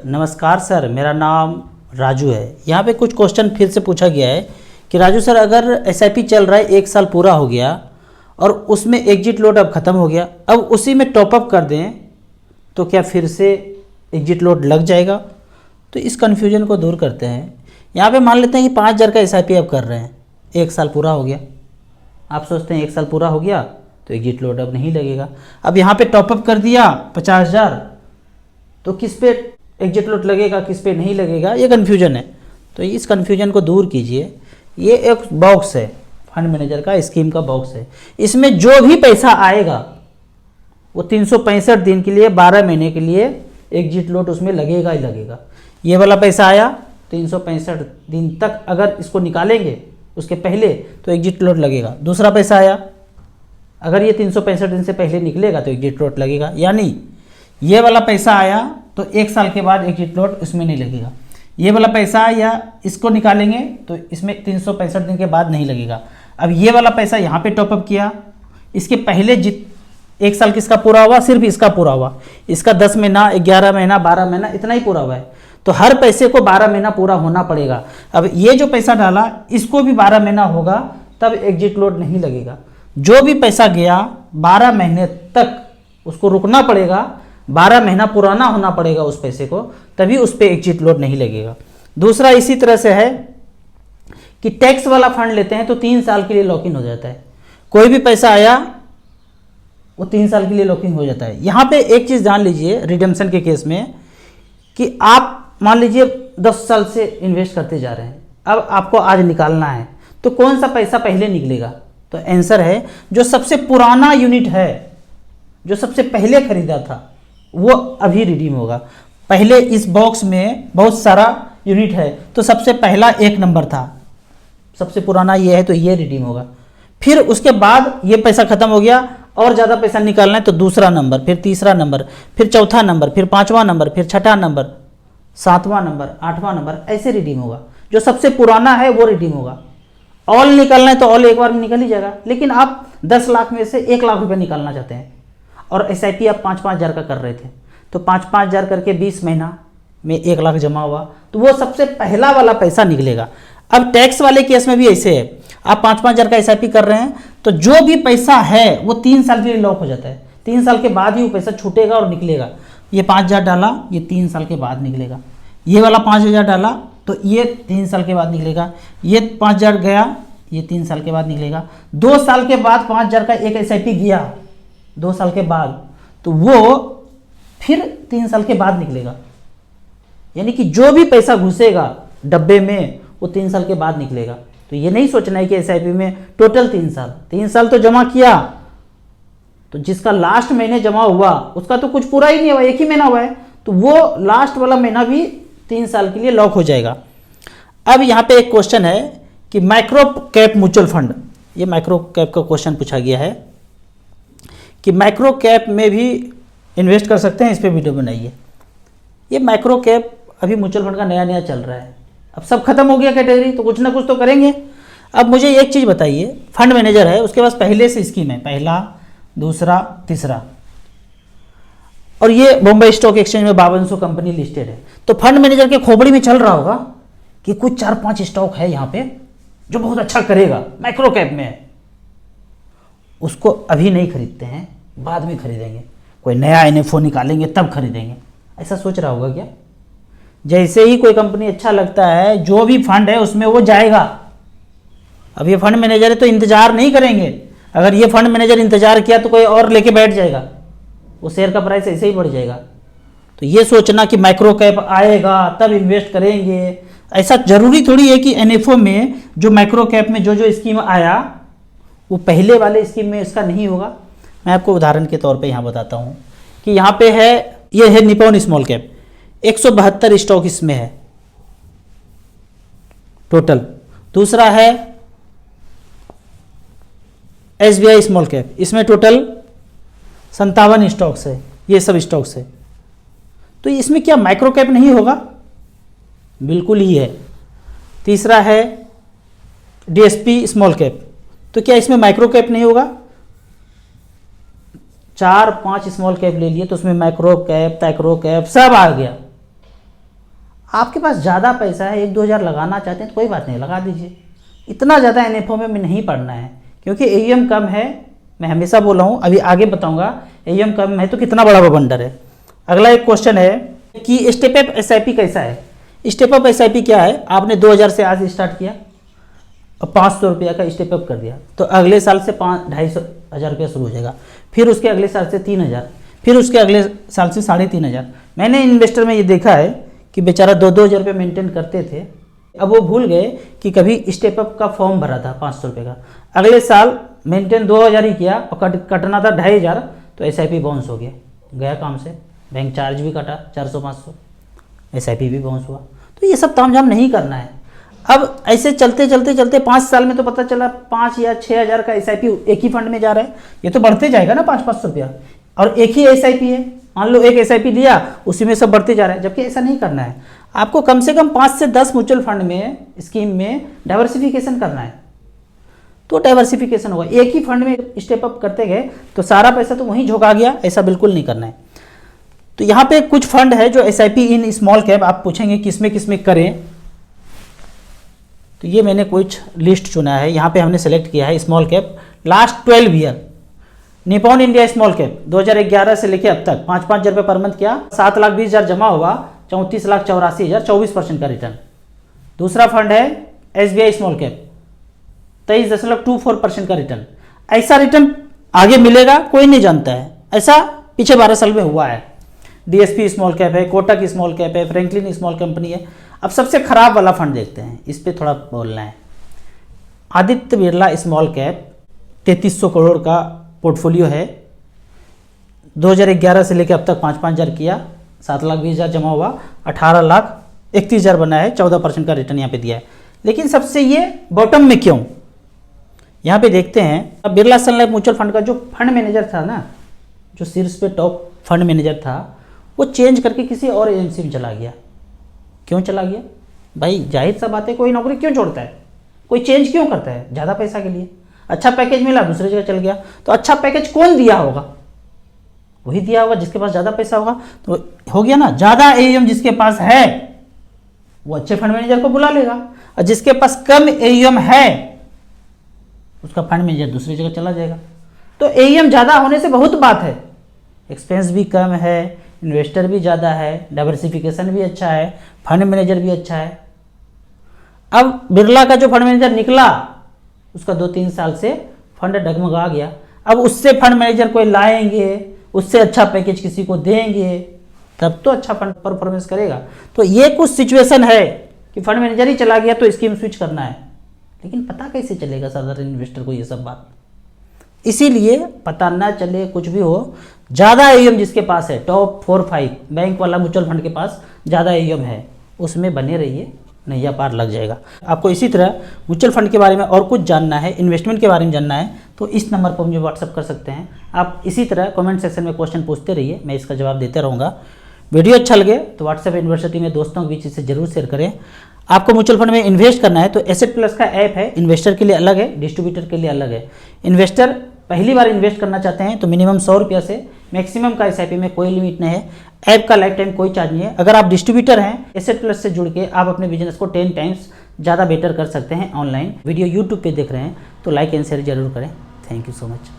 नमस्कार सर, मेरा नाम राजू है। यहाँ पे कुछ क्वेश्चन फिर से पूछा गया है कि राजू सर, अगर एसआईपी चल रहा है, 1 साल पूरा हो गया और उसमें एग्जिट लोड अब ख़त्म हो गया, अब उसी में टॉपअप कर दें तो क्या फिर से एग्जिट लोड लग जाएगा? तो इस कन्फ्यूजन को दूर करते हैं। यहाँ पे मान लेते हैं कि 5,000 का एसआईपी अब कर रहे हैं, 1 साल पूरा हो गया। आप सोचते हैं 1 साल पूरा हो गया तो एग्जिट लोड अब नहीं लगेगा। अब यहाँ पे टॉपअप कर दिया 50,000, तो किस पे एग्जिट लोड लगेगा, किस पे नहीं लगेगा, ये कन्फ्यूजन है। तो इस कन्फ्यूजन को दूर कीजिए। ये एक बॉक्स है, फंड मैनेजर का स्कीम का बॉक्स है। इसमें जो भी पैसा आएगा वो 365 दिन के लिए, 12 महीने के लिए एग्जिट लोड उसमें लगेगा ही लगेगा। ये वाला पैसा आया 365 दिन तक, अगर इसको निकालेंगे उसके पहले तो एग्जिट लोड लगेगा। दूसरा पैसा आया, अगर ये 365 दिन से पहले निकलेगा तो एग्जिट लोड लगेगा। यानी ये वाला पैसा आया तो 1 साल के बाद एग्जिट लोड इसमें नहीं लगेगा। ये वाला पैसा या इसको निकालेंगे तो इसमें 365 दिन के बाद नहीं लगेगा। अब ये वाला पैसा यहाँ पे टॉपअप किया, इसके पहले 1 साल किसका पूरा हुआ? सिर्फ इसका पूरा हुआ। इसका 10 महीना, 11 महीना, 12 महीना इतना ही पूरा हुआ है। तो हर पैसे को 12 महीना पूरा होना पड़ेगा। अब ये जो पैसा डाला इसको भी 12 महीना होगा, तब एग्जिट लोड नहीं लगेगा। जो भी पैसा गया 12 महीने तक उसको रुकना पड़ेगा, 12 महीना पुराना होना पड़ेगा उस पैसे को, तभी उस पर एग्जिट लोड नहीं लगेगा। दूसरा इसी तरह से है कि टैक्स वाला फंड लेते हैं तो 3 साल के लिए लॉक इन हो जाता है। कोई भी पैसा आया वो 3 साल के लिए लॉक इन हो जाता है। यहाँ पे एक चीज़ जान लीजिए रिडेम्पशन के केस में, कि आप मान लीजिए 10 साल से इन्वेस्ट करते जा रहे हैं, अब आपको आज निकालना है तो कौन सा पैसा पहले निकलेगा? तो आंसर है जो सबसे पुराना यूनिट है, जो सबसे पहले खरीदा था वो अभी रिडीम होगा। पहले इस बॉक्स में बहुत सारा यूनिट है तो सबसे पहला 1 नंबर था, सबसे पुराना ये है तो ये रिडीम होगा। फिर उसके बाद ये पैसा खत्म हो गया और ज़्यादा पैसा निकालना है तो दूसरा नंबर, फिर तीसरा नंबर, फिर चौथा नंबर, फिर 5वां नंबर, फिर 6ठा नंबर, 7वां नंबर, 8वां नंबर, ऐसे रिडीम होगा। जो सबसे पुराना है वो रिडीम होगा। ऑल निकालना है तो ऑल एक बार में निकल ही जाएगा। लेकिन आप 10 लाख में से 1 लाख रुपये निकालना चाहते हैं और एसआईपी आप 5-5 हज़ार का कर रहे थे, तो 5-5 हज़ार करके 20 महीना में 1 लाख जमा हुआ, तो वो सबसे पहला वाला पैसा निकलेगा। अब टैक्स वाले केस में भी ऐसे है, आप 5-5 हज़ार का एसआईपी कर रहे हैं तो जो भी पैसा है वो 3 साल के लिए लॉक हो जाता है। 3 साल के बाद ही वो पैसा छूटेगा और निकलेगा। ये 5,000 डाला, ये 3 साल के बाद निकलेगा। ये वाला 5,000 डाला तो ये 3 साल के बाद निकलेगा। ये 5,000 गया, ये 3 साल के बाद निकलेगा। 2 साल के बाद 5,000 का एक एसआईपी गया 2 साल के बाद, तो वो फिर 3 साल के बाद निकलेगा। यानी कि जो भी पैसा घुसेगा डब्बे में वो 3 साल के बाद निकलेगा। तो ये नहीं सोचना है कि एसआईपी में टोटल 3 साल तो जमा किया, तो जिसका लास्ट महीने जमा हुआ उसका तो कुछ पूरा ही नहीं हुआ, 1 ही महीना हुआ है, तो वो लास्ट वाला महीना भी 3 साल के लिए लॉक हो जाएगा। अब यहाँ पे एक क्वेश्चन है कि माइक्रो कैप म्यूचुअल फंड, ये माइक्रो कैप का क्वेश्चन पूछा गया है कि माइक्रो कैप में भी इन्वेस्ट कर सकते हैं, इस पर वीडियो बनाइए। ये माइक्रो कैप अभी म्यूचुअल फंड का नया नया चल रहा है, अब सब खत्म हो गया कैटेगरी, तो कुछ ना कुछ तो करेंगे। अब मुझे एक चीज़ बताइए, फंड मैनेजर है, उसके पास पहले से स्कीम है, पहला, दूसरा, तीसरा, और ये बॉम्बे स्टॉक एक्सचेंज में 5200 कंपनी लिस्टेड है, तो फंड मैनेजर के खोपड़ी में चल रहा होगा कि कुछ 4-5 स्टॉक है यहाँ पे जो बहुत अच्छा करेगा, माइक्रो कैप में है। उसको अभी नहीं खरीदते हैं, बाद में खरीदेंगे, कोई नया एनएफओ निकालेंगे तब खरीदेंगे, ऐसा सोच रहा होगा क्या? जैसे ही कोई कंपनी अच्छा लगता है, जो भी फंड है उसमें वो जाएगा। अब ये फंड मैनेजर है तो इंतजार नहीं करेंगे। अगर ये फंड मैनेजर इंतजार किया तो कोई और लेके बैठ जाएगा, वो शेयर का प्राइस ऐसे ही बढ़ जाएगा। तो ये सोचना कि माइक्रो कैप आएगा तब इन्वेस्ट करेंगे, ऐसा जरूरी थोड़ी है कि एनएफओ में जो माइक्रो कैप में जो जो स्कीम आया वो पहले वाले स्कीम में इसका नहीं होगा। मैं आपको उदाहरण के तौर पे यहाँ बताता हूँ कि यहाँ पे है, ये है निप्पॉन स्मॉल कैप, 172 स्टॉक इसमें है टोटल। दूसरा है एसबीआई स्मॉल कैप, इसमें टोटल 57 स्टॉक्स है, ये सब स्टॉक्स है। तो इसमें क्या माइक्रो कैप नहीं होगा? बिल्कुल ही है। तीसरा है डीएसपी स्मॉल कैप, तो क्या इसमें माइक्रो कैप नहीं होगा? 4-5 स्मॉल कैप ले लिए तो उसमें माइक्रो कैप, तैक्रो कैप सब आ गया। आपके पास ज़्यादा पैसा है, 1-2 हज़ार लगाना चाहते हैं तो कोई बात नहीं, लगा दीजिए। इतना ज़्यादा एनएफओ में नहीं पढ़ना है, क्योंकि एईएम कम है। मैं हमेशा बोल रहा हूँ, अभी आगे बताऊँगा एईएम कम है तो कितना बड़ा बवंडर है। अगला एक क्वेश्चन है कि स्टेप अप एसआईपी कैसा है। स्टेप अप एसआईपी क्या है, आपने 2000 से आज स्टार्ट किया और 500 रुपया का स्टेप अप कर दिया, तो अगले साल से 2,500 रुपया शुरू हो जाएगा, फिर उसके अगले साल से 3,000, फिर उसके अगले साल से 3,500। मैंने इन्वेस्टर में ये देखा है कि बेचारा 2-2 हज़ार रुपये मेंटेन करते थे, अब वो भूल गए कि कभी स्टेप अप का फॉर्म भरा था 500 रुपये का, अगले साल मेंटेन 2,000 ही किया और कटना था 2,500, तो एसआईपी बाउंस हो गया काम से, बैंक चार्ज भी कटा 400-500, एसआईपी भी बाउंस हुआ। तो ये सब तामझाम नहीं करना है। अब ऐसे चलते चलते चलते 5 साल में तो पता चला 5 या 6 हज़ार का एसआईपी एक ही फंड में जा रहा है, ये तो बढ़ते जाएगा ना 500-500 रुपया, और एक ही एसआईपी है, मान लो एक एसआईपी लिया उसी में सब बढ़ते जा रहा है, जबकि ऐसा नहीं करना है। आपको कम से कम 5 से 10 म्यूचुअल फंड में, स्कीम में डाइवर्सिफिकेशन करना है, तो डाइवर्सिफिकेशन होगा। एक ही फंड में स्टेप अप करते गए तो सारा पैसा तो वहीं झोंका गया, ऐसा बिल्कुल नहीं करना है। तो यहाँ पे कुछ फंड है जो एसआईपी इन स्मॉल कैप, आप पूछेंगे किसमें किसमें करें, तो ये मैंने कुछ लिस्ट चुना है। यहाँ पे हमने सेलेक्ट किया है small cap last 12 year, Nippon India small cap 2011 से लेके अब तक 5-5 हज़ार रुपये पर मंथ किया, 7,20,000 जमा हुआ, 34,84,000, 24% का रिटर्न। दूसरा फंड है एसबीआई स्मॉल कैप, 23.24% का रिटर्न। ऐसा रिटर्न आगे मिलेगा कोई नहीं जानता है, ऐसा पिछले 12 साल में हुआ है। डीएसपी स्मॉल कैप है, कोटक स्मॉल कैप है, फ्रैंकलिन स्मॉल कंपनी है। अब सबसे खराब वाला फंड देखते हैं, इस पे थोड़ा बोलना है। आदित्य बिरला स्मॉल कैप 3,300 करोड़ का पोर्टफोलियो है, 2011 से लेकर अब तक 5-5 हज़ार किया, 7,20,000 जमा हुआ, 18,31,000 बना है, 14% का रिटर्न यहाँ पे दिया है। लेकिन सबसे ये बॉटम में क्यों, यहाँ पे देखते हैं। अब बिरला सन लाइफ म्यूचुअल फंड का जो फंड मैनेजर था ना, जो शीर्ष पे टॉप फंड मैनेजर था, वो चेंज करके किसी और एजेंसी में चला गया। क्यों चला गया भाई, जाहिर सा बात है, कोई नौकरी क्यों छोड़ता है, कोई चेंज क्यों करता है, ज़्यादा पैसा के लिए। अच्छा पैकेज मिला, दूसरी जगह चल गया, तो अच्छा पैकेज कौन दिया होगा, वही दिया होगा जिसके पास ज़्यादा पैसा होगा। तो हो गया ना, ज़्यादा एईएम जिसके पास है वो अच्छे फंड मैनेजर को बुला लेगा, और जिसके पास कम एईएम है उसका फंड मैनेजर दूसरी जगह चला जाएगा। तो एईएम ज़्यादा होने से बहुत बात है, एक्सपेंस भी कम है, इन्वेस्टर भी ज़्यादा है, डाइवर्सिफिकेशन भी अच्छा है, फंड मैनेजर भी अच्छा है। अब बिरला का जो फंड मैनेजर निकला, उसका 2-3 साल से फंड डगमगा गया, अब उससे फंड मैनेजर कोई लाएंगे, उससे अच्छा पैकेज किसी को देंगे, तब तो अच्छा फंड परफॉर्मेंस करेगा। तो ये कुछ सिचुएशन है कि फंड मैनेजर ही चला गया तो स्कीम स्विच करना है, लेकिन पता कैसे चलेगा साधारण इन्वेस्टर को ये सब बात। इसीलिए पता ना चले कुछ भी हो, ज़्यादा एईएम जिसके पास है, टॉप 4-5 बैंक वाला म्यूचुअल फंड के पास ज़्यादा एईएम है, उसमें बने रहिए, नैया पार लग जाएगा। आपको इसी तरह म्यूचुअल फंड के बारे में और कुछ जानना है, इन्वेस्टमेंट के बारे में जानना है, तो इस नंबर पर मुझे व्हाट्सअप कर सकते हैं। आप इसी तरह कमेंट सेक्शन में क्वेश्चन पूछते रहिए, मैं इसका जवाब देते रहूँगा। वीडियो अच्छा लगे तो व्हाट्सएप यूनिवर्सिटी में दोस्तों के बीच इसे जरूर शेयर करें। आपको म्यूचुअल फंड में इन्वेस्ट करना है तो एसेट प्लस का ऐप है, इन्वेस्टर के लिए अलग है, डिस्ट्रीब्यूटर के लिए अलग है। इन्वेस्टर पहली बार इन्वेस्ट करना चाहते हैं तो मिनिमम 100 रुपया से मैक्सिमम का एसआईपी में कोई लिमिट नहीं है। ऐप का लाइफ टाइम कोई चार्ज नहीं है। अगर आप डिस्ट्रीब्यूटर हैं, एसेट प्लस से जुड़ के आप अपने बिजनेस को 10 टाइम्स ज़्यादा बेटर कर सकते हैं ऑनलाइन। वीडियो यूट्यूब पे देख रहे हैं तो लाइक एंड शेयर जरूर करें। Thank you so much.